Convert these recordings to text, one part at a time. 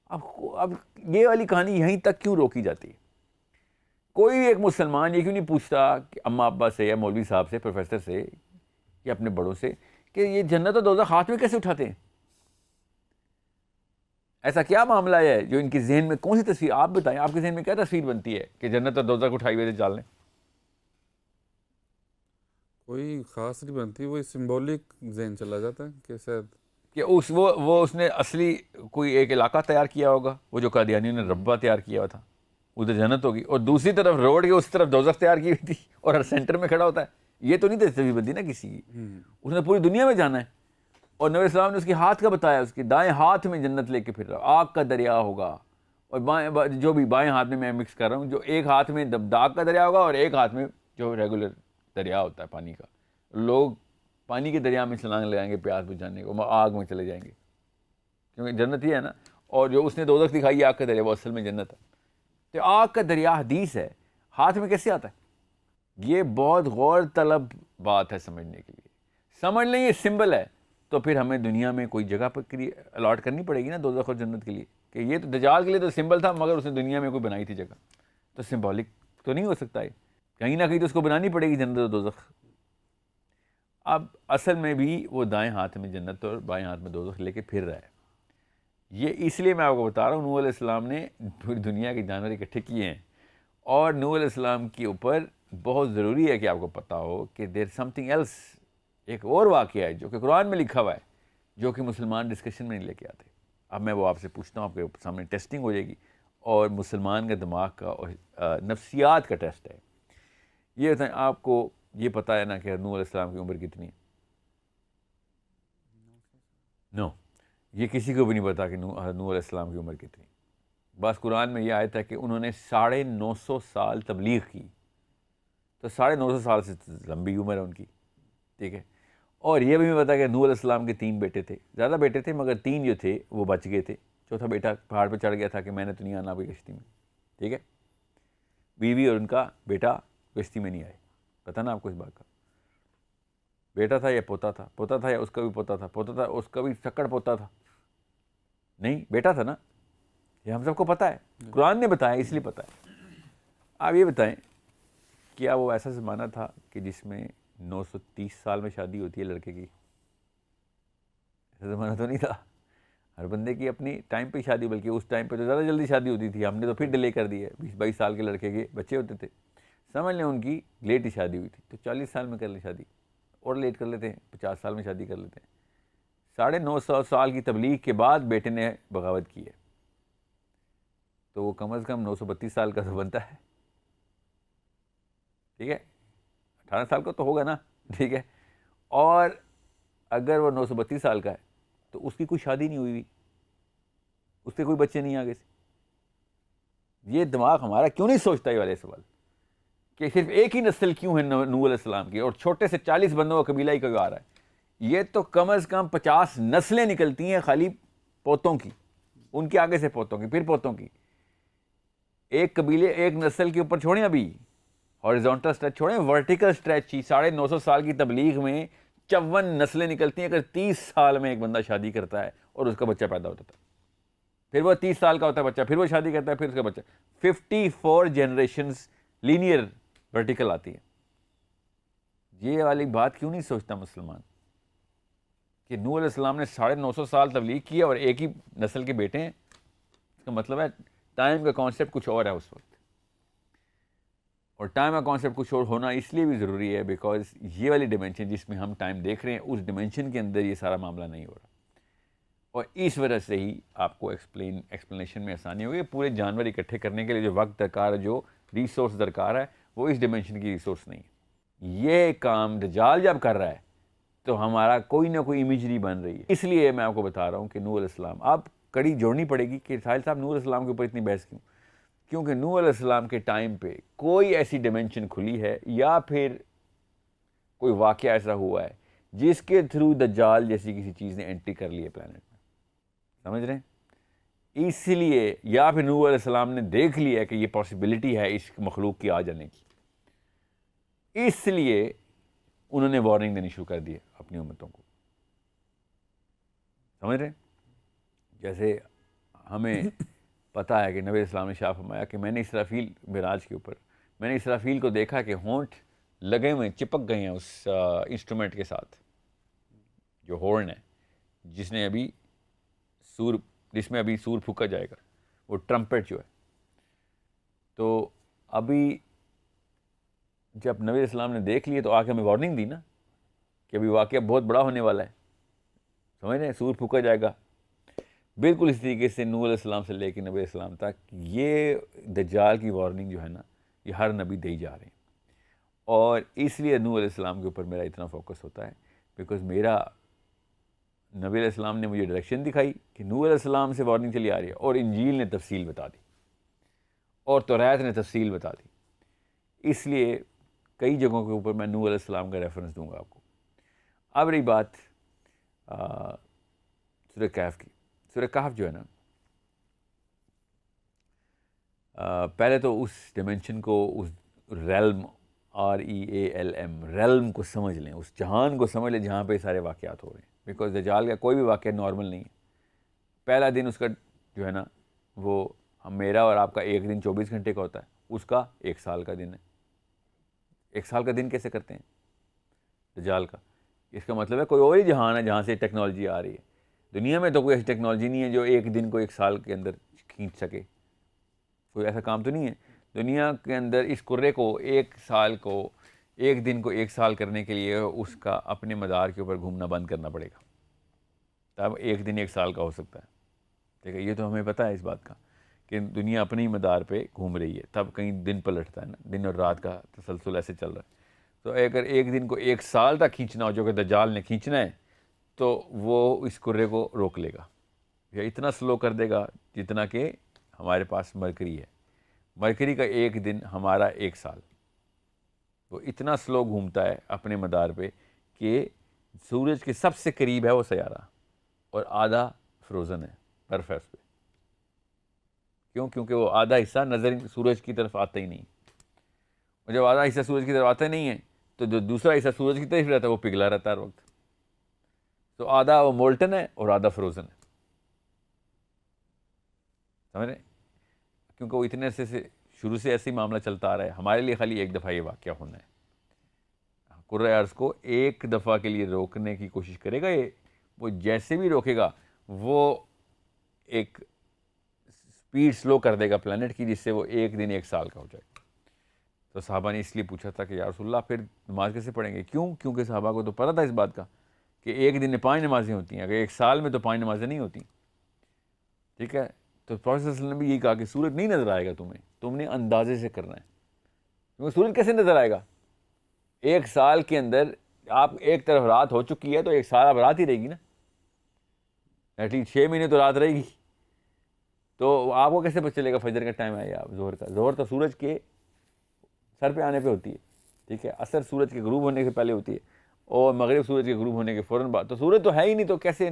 اب یہ والی کہانی یہیں تک کیوں روکی جاتی ہے؟ کوئی ایک مسلمان یہ کیوں نہیں پوچھتا کہ اماں ابا سے یا مولوی صاحب سے، پروفیسر سے یا اپنے بڑوں سے کہ یہ جنت اور دوزخ ہاتھ میں کیسے اٹھاتے ہیں؟ ایسا کیا معاملہ ہے جو ان کے ذہن میں، کون سی تصویر؟ آپ بتائیں، آپ کے ذہن میں کیا تصویر بنتی ہے کہ جنت اور دوزخ اٹھائی ہوئے چال لیں؟ کوئی خاص نہیں بنتی، وہی سمبولک ذہن چلا جاتا ہے کہ شاید کہ اس نے اصلی کوئی ایک علاقہ تیار کیا ہوگا، وہ جو قادیانیوں نے ربہ تیار کیا ہوا تھا، ادھر جنت ہوگی، اور دوسری طرف روڈ کے اس طرف دوزخ تیار کی ہوئی تھی اور ہر سینٹر میں کھڑا ہوتا ہے. یہ تو نہیں تصویر بنتی نا کسی کی. اس نے پوری دنیا میں جانا ہے، اور نبی اسلام نے اس کے ہاتھ کا بتایا، اس کے دائیں ہاتھ میں جنت لے کے پھر رہا، آگ کا دریا ہوگا، اور بائیں جو بھی بائیں ہاتھ میں مکس کر رہا ہوں، جو ایک ہاتھ میں داغ کا دریا ہوگا اور ایک ہاتھ میں جو ریگولر دریا ہوتا ہے پانی کا. لوگ پانی کے دریا میں چھلانگ لگائیں گے پیاس بجھانے کو، آگ میں چلے جائیں گے، کیونکہ جنت یہ ہے نا. اور جو اس نے دوزخ دکھائی ہے آگ کا دریا، وہ اصل میں جنت ہے. تو آگ کا دریا حدیث ہے، ہاتھ میں کیسے آتا ہے؟ یہ بہت غور طلب بات ہے سمجھنے کے لیے. سمجھ لیں یہ سمبل ہے، تو پھر ہمیں دنیا میں کوئی جگہ پر الاٹ کرنی پڑے گی نا دوزخ اور جنت کے لیے. کہ یہ تو دجال کے لیے تو سمبل تھا، مگر اس نے دنیا میں کوئی بنائی تھی جگہ، تو سمبولک تو نہیں ہو سکتا ہے. کہیں نہ کہیں تو اس کو بنانی پڑے گی جنت اور دوزخ. اب اصل میں بھی وہ دائیں ہاتھ میں جنت اور بائیں ہاتھ میں دوزخ لے کے پھر رہا ہے. یہ اس لیے میں آپ کو بتا رہا ہوں، نوح علیہ السلام نے پوری دنیا کے جانور اکٹھے کیے ہیں. اور نوح علیہ السلام کے اوپر بہت ضروری ہے کہ آپ کو پتہ ہو کہ دیر سم تھنگ ایلس، ایک اور واقعہ ہے جو کہ قرآن میں لکھا ہوا ہے، جو کہ مسلمان ڈسکشن میں نہیں لے کے آتے. اب میں وہ آپ سے پوچھتا ہوں، آپ کے سامنے ٹیسٹنگ ہو جائے گی، اور مسلمان کے دماغ کا اور نفسیات کا ٹیسٹ ہے. یہ بتائیں، آپ کو یہ پتہ ہے نا کہ نوح علیہ السلام کی عمر کتنی ہے؟ نو، یہ کسی کو بھی نہیں پتا کہ نوح علیہ السلام کی عمر کتنی. بس قرآن میں یہ آیت ہے کہ انہوں نے 950 سال تبلیغ کی. تو 950 سال سے لمبی عمر ہے ان کی، ٹھیک ہے. اور یہ بھی میں پتا کہ نوح علیہ السلام کے 3 بیٹے تھے، زیادہ بیٹے تھے مگر 3 جو تھے وہ بچ گئے تھے. چوتھا بیٹا پہاڑ پہ چڑھ گیا تھا کہ میں نے تو نہیں آنا کوئی کشتی میں، ٹھیک ہے. بیوی اور ان کا بیٹا کشتی میں نہیں آئے. پتہ نا آپ کو اس بات کا؟ بیٹا تھا یا پوتا تھا؟ پوتا تھا یا اس کا بھی پوتا تھا؟ پوتا تھا، اس کا بھی سکڑ پوتا تھا. نہیں، بیٹا تھا نا. یہ ہم سب کو پتہ ہے، قرآن نے بتایا اس لیے پتہ ہے. آپ یہ بتائیں، کیا وہ ایسا زمانہ تھا کہ جس میں 930 سال میں شادی ہوتی ہے لڑکے کی؟ ایسا زمانہ تو نہیں تھا. ہر بندے کی اپنی ٹائم پہ شادی، بلکہ اس ٹائم پہ تو زیادہ جلدی شادی ہوتی تھی. ہم نے تو پھر ڈیلے کر دی ہے. 20-22 سال کے لڑکے کے بچے ہوتے تھے. سمجھ لیں ان کی لیٹ ہی شادی ہوئی تھی، تو 40 سال میں کر لی شادی، اور لیٹ کر لیتے ہیں، 50 سال میں شادی کر لیتے ہیں. 950 سال کی تبلیغ کے بعد بیٹے نے بغاوت کی ہے، تو وہ کم از کم 932 سال کا تو بنتا ہے، ٹھیک ہے. 18 سال کا تو ہوگا نا، ٹھیک ہے. اور اگر وہ 932 سال کا ہے تو اس کی کوئی شادی نہیں ہوئی ہوئی، اس کے کوئی بچے نہیں آگے سے. یہ دماغ ہمارا کیوں نہیں سوچتا یہ والے سوال کہ صرف ایک ہی نسل کیوں ہے نوح علیہ السلام کی، اور چھوٹے سے 40 بندوں کا قبیلہ ہی کیوں آ رہا ہے؟ یہ تو کم از کم 50 نسلیں نکلتی ہیں خالی پوتوں کی، ان کے آگے سے پوتوں کی، پھر پوتوں کی. ایک قبیلے، ایک نسل کے اوپر چھوڑیں، ابھی ہاریزونٹل اسٹریچ چھوڑیں، ورٹیکل اسٹریچ ہی 950 سال کی تبلیغ میں 54 نسلیں نکلتی ہیں. اگر 30 سال میں ایک بندہ شادی کرتا ہے اور اس کا بچہ پیدا ہوتا ہے، پھر وہ 30 سال کا ہوتا ہے بچہ، پھر وہ شادی کرتا ہے، پھر اس کا بچہ، 54 جنریشنز لینئر ورٹیکل آتی ہے. یہ والی بات کیوں نہیں سوچتا مسلمان کہ نوح علیہ السلام نے 950 سال تبلیغ کی اور ایک ہی نسل کے بیٹے ہیں؟ اس کا مطلب ہے ٹائم کا کانسیپٹ کچھ اور ہے اس وقت. اور ٹائم کا کانسیپٹ کچھ اور ہونا اس لیے بھی ضروری ہے بیکاز یہ والی ڈیمینشن جس میں ہم ٹائم دیکھ رہے ہیں، اس ڈیمینشن کے اندر یہ سارا معاملہ نہیں ہو رہا. اور اس وجہ سے ہی آپ کو ایکسپلینیشن میں آسانی ہوگی. پورے جانور اکٹھے کرنے کے لیے جو وقت درکار ہے، جو ریسورس درکار ہے، وہ اس ڈیمینشن کی ریسورس نہیں ہے. یہ کام دجال جب کر رہا ہے تو ہمارا کوئی نہ کوئی امیجری بن رہی ہے. اس لیے میں آپ کو بتا رہا ہوں کہ نوح علیہ السلام، آپ کڑی جوڑنی پڑے گی کہ ساحل صاحب نوح علیہ السلام کے اوپر اتنی بحث کیوں؟ کیونکہ نوح علیہ السلام کے ٹائم پہ کوئی ایسی ڈیمینشن کھلی ہے، یا پھر کوئی واقعہ ایسا ہوا ہے جس کے تھرو دجال جیسی کسی چیز نے انٹری کر لی ہے پلانٹ میں. سمجھ رہے ہیں؟ اس لیے یا پھر نوح علیہ السلام نے دیکھ لیا کہ یہ پاسبلٹی ہے اس مخلوق کی آ جانے کی، اس لیے انہوں نے وارننگ دینی شروع کر دی ہے اپنی امتوں کو. سمجھ رہے ہیں؟ جیسے ہمیں پتہ ہے کہ نبی اسلام نے شاہ فرمایا کہ میں نے اسرافیل معراج کے اوپر میں نے اسرافیل کو دیکھا کہ ہونٹ لگے ہوئے چپک گئے ہیں اس انسٹرومنٹ کے ساتھ جو ہورن ہے جس میں ابھی سور پھونکا جائے گا، وہ ٹرمپٹ جو ہے. تو ابھی جب نبی اسلام نے دیکھ لیے تو آ کے ہمیں وارننگ دی نا کہ ابھی واقعہ بہت بڑا ہونے والا ہے، سمجھ رہے ہیں، سور پھونکا جائے گا. بالکل اس طریقے سے نوح علیہ السلام سے لے کے نبی اسلام تک یہ دجال کی وارننگ جو ہے نا یہ ہر نبی دے ہی جا رہے ہیں. اور اس لیے نوح علیہ السلام کے اوپر میرا اتنا فوکس ہوتا ہے بیکاز میرا نبی علیہ السلام نے مجھے ڈائریکشن دکھائی کہ نوح علیہ السلام سے وارننگ چلی آ رہی ہے، اور انجیل نے تفصیل بتا دی اور توریت نے تفصیل بتا دی. اس لیے کئی جگہوں کے اوپر میں نوح علیہ السلام کا ریفرنس دوں گا آپ کو. اب رہی بات سورہ کہف کی. سورہ کہف جو ہے نا پہلے تو اس ڈیمنشن کو، اس ریلم REALM ریلم کو سمجھ لیں، اس جہان کو سمجھ لیں جہاں پہ سارے واقعات ہو رہے ہیں. بیکاز دجال کا کوئی بھی واقعہ نارمل نہیں ہے. پہلا دن اس کا جو ہے نا وہ میرا اور آپ کا ایک دن 24 گھنٹے کا ہوتا ہے، اس کا 1 سال کا دن ہے. 1 سال کا دن کیسے کرتے ہیں دجال کا؟ اس کا مطلب ہے کوئی اور ہی جہان ہے جہاں سے ٹیکنالوجی آ رہی ہے. دنیا میں تو کوئی ایسی ٹیکنالوجی نہیں ہے جو ایک دن کو 1 سال کے اندر کھینچ سکے. کوئی ایسا کام تو نہیں ہے دنیا کے اندر. اس کرے کو 1 سال کو، 1 دن کو 1 سال کرنے کے لیے اس کا اپنے مدار کے اوپر گھومنا بند کرنا پڑے گا، تب 1 دن 1 سال کا ہو سکتا ہے. ٹھیک ہے، یہ تو ہمیں پتہ ہے اس بات کا کہ دنیا اپنے ہی مدار پہ گھوم رہی ہے، تب کہیں دن پلٹتا ہے نا، دن اور رات کا تسلسل ایسے چل رہا ہے. تو اگر 1 دن کو 1 سال تک کھینچنا ہو جو کہ دجال نے کھینچنا ہے تو وہ اس کرے کو روک لے گا یا اتنا سلو کر دے گا جتنا کہ ہمارے پاس مرکری ہے. مرکری کا 1 دن ہمارا 1 سال. وہ اتنا سلو گھومتا ہے اپنے مدار پہ کہ سورج کے سب سے قریب ہے وہ سیارہ اور آدھا فروزن ہے، برف ہے اس پہ. کیوں؟ کیونکہ وہ آدھا حصہ نظر سورج کی طرف آتا ہی نہیں. اور جب آدھا حصہ سورج کی طرف آتا نہیں ہے تو جو دوسرا حصہ سورج کی طرف رہتا ہے وہ پگھلا رہتا ہے ہر وقت. تو آدھا وہ مولٹن ہے اور آدھا فروزن ہے، سمجھ رہے ہیں؟ کیونکہ وہ اتنے عرصے سے شروع سے ایسے ہی معاملہ چلتا آ رہا ہے. ہمارے لیے خالی ایک دفعہ یہ واقعہ ہونا ہے. کرۂ ارض کو ایک دفعہ کے لیے روکنے کی کوشش کرے گا یہ. وہ جیسے بھی روکے گا وہ ایک سپیڈ سلو کر دے گا پلانٹ کی، جس سے وہ 1 دن 1 سال کا ہو جائے. تو صحابہ نے اس لیے پوچھا تھا کہ یا رسول اللہ پھر نماز کیسے پڑھیں گے؟ کیوں؟ کیونکہ صحابہ کو تو پتہ تھا اس بات کا کہ 1 دن میں 5 نمازیں ہوتی ہیں، اگر 1 سال میں تو 5 نمازیں نہیں ہوتی. ٹھیک ہے، تو پروفیسر صلی اللہ علیہ وسلم نے بھی یہی کہا کہ سورج نہیں نظر آئے گا تمہیں، تم نے اندازے سے کرنا ہے. کیونکہ سورج کیسے نظر آئے گا؟ 1 سال کے اندر آپ ایک طرف رات ہو چکی ہے تو 1 سال اب رات ہی رہے گی نا، ایٹ لیسٹ 6 مہینے تو رات رہے گی. تو آپ کو کیسے پتہ چلے گا فجر کا ٹائم ہے یا ظہر کا؟ ظہر تو سورج کے سر پہ آنے پہ ہوتی ہے. ٹھیک ہے، عصر سورج کے غروب ہونے سے پہلے ہوتی ہے اور مغرب سورج کے غروب ہونے کے فوراً بعد. تو سورج تو ہے ہی نہیں، تو کیسے؟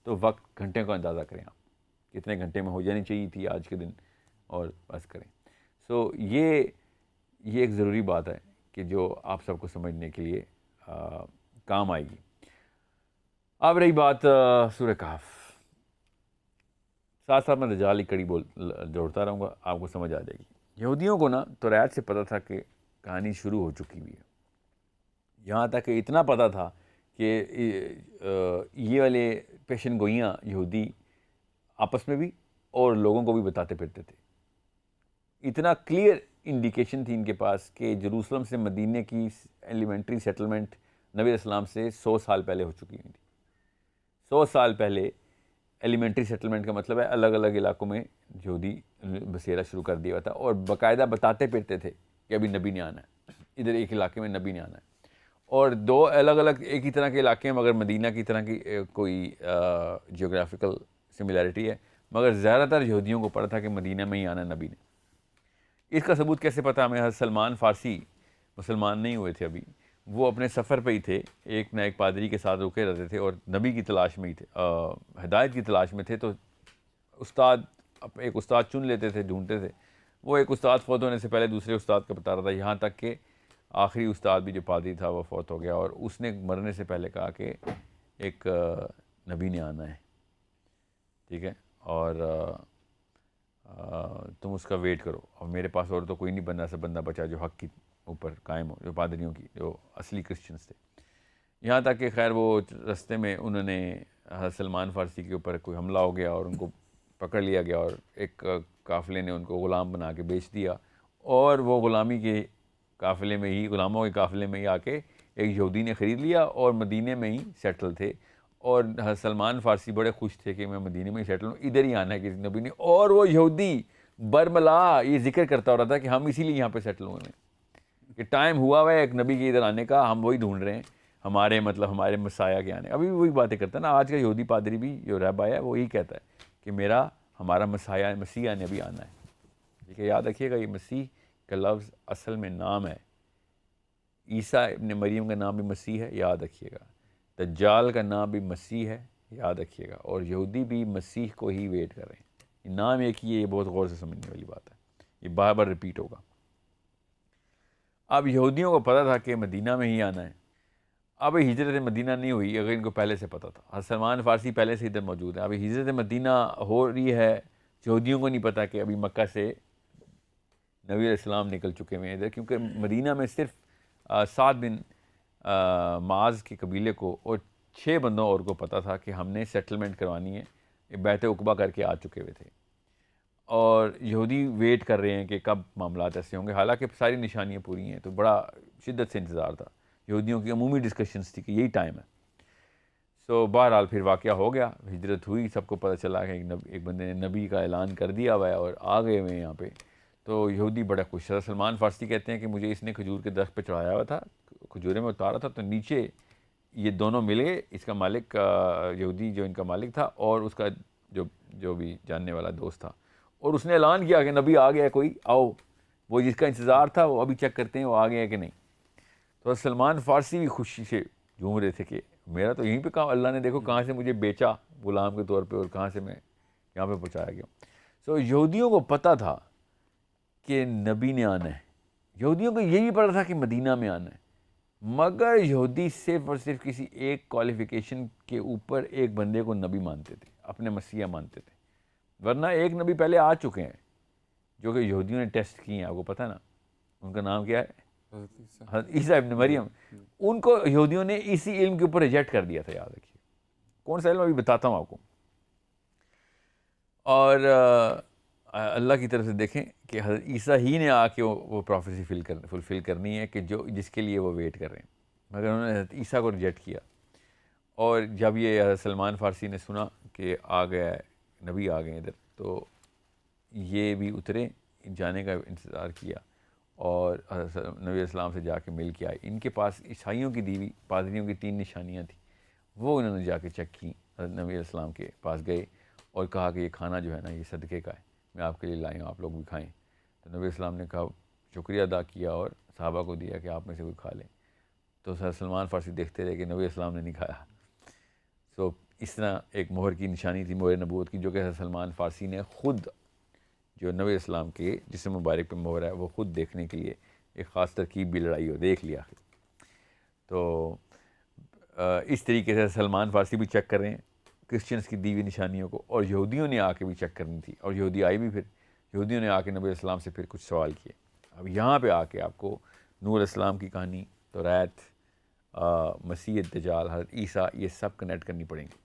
تو وقت گھنٹے کا اندازہ کریں آپ، کتنے گھنٹے میں ہو جانی چاہیے تھی آج کے دن اور بس کریں. سو یہ ایک ضروری بات ہے کہ جو آپ سب کو سمجھنے کے لیے کام آئے گی. اب رہی بات سورہ کہف، ساتھ ساتھ میں دجال کی کڑی جوڑتا رہوں گا، آپ کو سمجھ آ جائے گی. یہودیوں کو نا توریت سے پتہ تھا کہ کہانی شروع ہو چکی ہوئی ہے. یہاں تک کہ اتنا پتہ تھا کہ یہ والے پیشن گوئیاں یہودی آپس میں بھی اور لوگوں کو بھی بتاتے پھرتے تھے. اتنا کلیئر انڈیکیشن تھی ان کے پاس کہ جروسلم سے مدینے کی ایلیمنٹری سیٹلمنٹ نبی علیہ السلام سے 100 سال پہلے ہو چکی ہوئی تھی. 100 سال پہلے ایلیمنٹری سیٹلمنٹ کا مطلب ہے الگ الگ علاقوں میں یہودی بسیرا شروع کر دیا تھا اور باقاعدہ بتاتے پھرتے تھے کہ ابھی نبی نے آنا ہے، ادھر ایک علاقے میں نبی نے آنا ہے. اور 2 الگ الگ ایک ہی طرح کے علاقے ہیں مگر مدینہ کی طرح کی کوئی جیوگرافیکل سملیرٹی ہے، مگر زیادہ تر یہودیوں کو پتہ تھا کہ مدینہ میں ہی آنا ہے نبی نے. اس کا ثبوت کیسے پتہ ہمیں؟ حضرت سلمان فارسی مسلمان نہیں ہوئے تھے ابھی، وہ اپنے سفر پہ ہی تھے، ایک نہ ایک پادری کے ساتھ رکے رہتے تھے اور نبی کی تلاش میں ہی تھے، ہدایت کی تلاش میں تھے. تو ایک استاد چن لیتے تھے، ڈھونڈتے تھے. وہ ایک استاد فوت ہونے سے پہلے دوسرے استاد کا بتا رہا تھا، یہاں تک کہ آخری استاد بھی جو پادری تھا وہ فوت ہو گیا اور اس نے مرنے سے پہلے کہا کہ ایک نبی نے آنا ہے. ٹھیک ہے، اور تم اس کا ویٹ کرو، اور میرے پاس اور تو کوئی نہیں بندہ، ایسا بندہ بچا جو حق کی اوپر قائم ہو، جو پادریوں کی، جو اصلی کرسچنس تھے. یہاں تک کہ خیر وہ رستے میں انہوں نے حضرت سلمان فارسی کے اوپر کوئی حملہ ہو گیا اور ان کو پکڑ لیا گیا، اور ایک قافلے نے ان کو غلام بنا کے بیچ دیا، اور وہ غلامی کے قافلے میں ہی، غلاموں کے قافلے میں ہی آ کے ایک یہودی نے خرید لیا اور مدینے میں ہی سیٹل تھے. اور حضرت سلمان فارسی بڑے خوش تھے کہ میں مدینے میں ہی سیٹل ہوں، ادھر ہی آنا ہے کسی نبی نے. اور وہ یہودی برملا یہ ذکر کرتا ہو رہا تھا کہ ہم اسی لیے یہاں پہ سیٹل ہوئے ہیں، کہ ٹائم ہوا ہوا ہے ایک نبی کے ادھر آنے کا، ہم وہی ڈھونڈ رہے ہیں، ہمارے مسایہ کے آنے. ابھی بھی وہی باتیں کرتا ہے نا. آج کا یہودی پادری بھی جو رہبا ہے وہ یہی کہتا ہے کہ ہمارا مسایہ مسیح نے بھی آنا ہے. ٹھیک ہے، یاد رکھیے گا یہ مسیح کا لفظ اصل میں نام ہے. عیسیٰ ابن مریم کا نام بھی مسیح ہے، یاد رکھیے گا. دجال کا نام بھی مسیح ہے، یاد رکھیے گا. اور یہودی بھی مسیح کو ہی ویٹ کر رہے ہیں. یہ نام ایک ہی ہے، یہ بہت غور سے سمجھنے والی بات ہے، یہ بار بار ریپیٹ ہوگا. اب یہودیوں کو پتہ تھا کہ مدینہ میں ہی آنا ہے. اب ہجرت مدینہ نہیں ہوئی اگر ان کو پہلے سے پتہ تھا. حضرت سلمان فارسی پہلے سے ادھر موجود ہے. ابھی ہجرت مدینہ ہو رہی ہے، یہودیوں کو نہیں پتہ کہ ابھی مکہ سے نبی علیہ السلام نکل چکے ہوئے ہیں ادھر، کیونکہ مدینہ میں صرف 7 بن معاذ کے قبیلے کو اور 6 بندوں اور کو پتہ تھا کہ ہم نے سیٹلمنٹ کروانی ہے. بیعت عقبہ کر کے آ چکے ہوئے تھے، اور یہودی ویٹ کر رہے ہیں کہ کب معاملات ایسے ہوں گے. حالانکہ ساری نشانیاں پوری ہیں، تو بڑا شدت سے انتظار تھا. یہودیوں کی عمومی ڈسکشنز تھی کہ یہی ٹائم ہے. سو بہرحال پھر واقعہ ہو گیا، ہجرت ہوئی، سب کو پتہ چلا کہ ایک بندے نے نبی کا اعلان کر دیا ہوا ہے اور آ گئے ہوئے ہیں یہاں پہ. تو یہودی بڑا خوش. حضرت سلمان فارسی کہتے ہیں کہ مجھے اس نے کھجور کے درخت پہ چڑھایا ہوا تھا، کھجورے میں اتارا تھا، تو نیچے یہ دونوں مل گئے، اس کا مالک یہودی جو ان کا مالک تھا اور اس کا جو بھی جاننے والا دوست تھا، اور اس نے اعلان کیا کہ نبی آ گیا ہے، کوئی آؤ. وہ جس کا انتظار تھا وہ ابھی چیک کرتے ہیں وہ آ گیا ہے کہ نہیں. تو سلمان فارسی بھی خوشی سے جھوم رہے تھے کہ میرا تو یہیں پہ کام، اللہ نے دیکھو کہاں سے مجھے بیچا غلام کے طور پہ اور کہاں سے میں یہاں پہ پہنچایا گیا. سو یہودیوں کو پتہ تھا کہ نبی نے آنا ہے. یہودیوں کو یہ بھی پتہ تھا کہ مدینہ میں آنا ہے، مگر یہودی صرف اور صرف کسی ایک کوالیفیکیشن کے اوپر ایک بندے کو نبی مانتے تھے، اپنے مسیح مانتے تھے. ورنہ ایک نبی پہلے آ چکے ہیں جو کہ یہودیوں نے ٹیسٹ کیے ہیں، آپ کو پتہ ہے نا، ان کا نام کیا ہے؟ حضرت عیسیٰ ابن مریم. ان کو یہودیوں نے اسی علم کے اوپر ریجیکٹ کر دیا تھا. یاد رکھیے کون سا علم، ابھی بتاتا ہوں آپ کو. اور اللہ کی طرف سے دیکھیں کہ حضرت عیسیٰ ہی نے آ کے وہ پروفیسی فلفل کرنی ہے کہ جس کے لیے وہ ویٹ کر رہے ہیں، مگر انہوں نے حضرت عیسیٰ کو ریجیکٹ کیا. اور جب یہ حضرت سلمان فارسی نے سنا کہ آ گیا ہے، نبی آ گئے ادھر، تو یہ بھی اترے، جانے کا انتظار کیا، اور نبی علیہ السلام سے جا کے مل کے آئے. ان کے پاس عیسائیوں کی دیوی پادریوں کی 3 نشانیاں تھیں، وہ انہوں نے جا کے چیک کی. حضرت نبی علیہ السلام کے پاس گئے اور کہا کہ یہ کھانا جو ہے نا یہ صدقے کا ہے، میں آپ کے لیے لائی ہوں، آپ لوگ بھی کھائیں. تو نبی علیہ السلام نے کہا، شکریہ ادا کیا اور صحابہ کو دیا کہ آپ میں سے کوئی کھا لیں. تو حضرت سلمان فارسی دیکھتے رہے کہ نبی علیہ السلام نے نہیں کھایا. سو اس طرح ایک مہر کی نشانی تھی، مہر نبوت کی، جو کہ حضرت سلمان فارسی نے خود، جو نبی علیہ السلام کے جسم مبارک پہ مہر ہے، وہ خود دیکھنے کے لیے ایک خاص ترکیب بھی لڑائی ہو، دیکھ لیا. تو اس طریقے سے سلمان فارسی بھی چیک کر رہے ہیں کرسچنس کی دیوی نشانیوں کو، اور یہودیوں نے آ کے بھی چیک کرنی تھی. اور یہودی آئی بھی، پھر یہودیوں نے آ کے نبی علیہ السلام سے پھر کچھ سوال کیے. اب یہاں پہ آ کے آپ کو نوح علیہ السلام کی کہانی، توریت، مسیح دجال، حضرت عیسیٰ، یہ سب کنیکٹ کرنی پڑیں گی.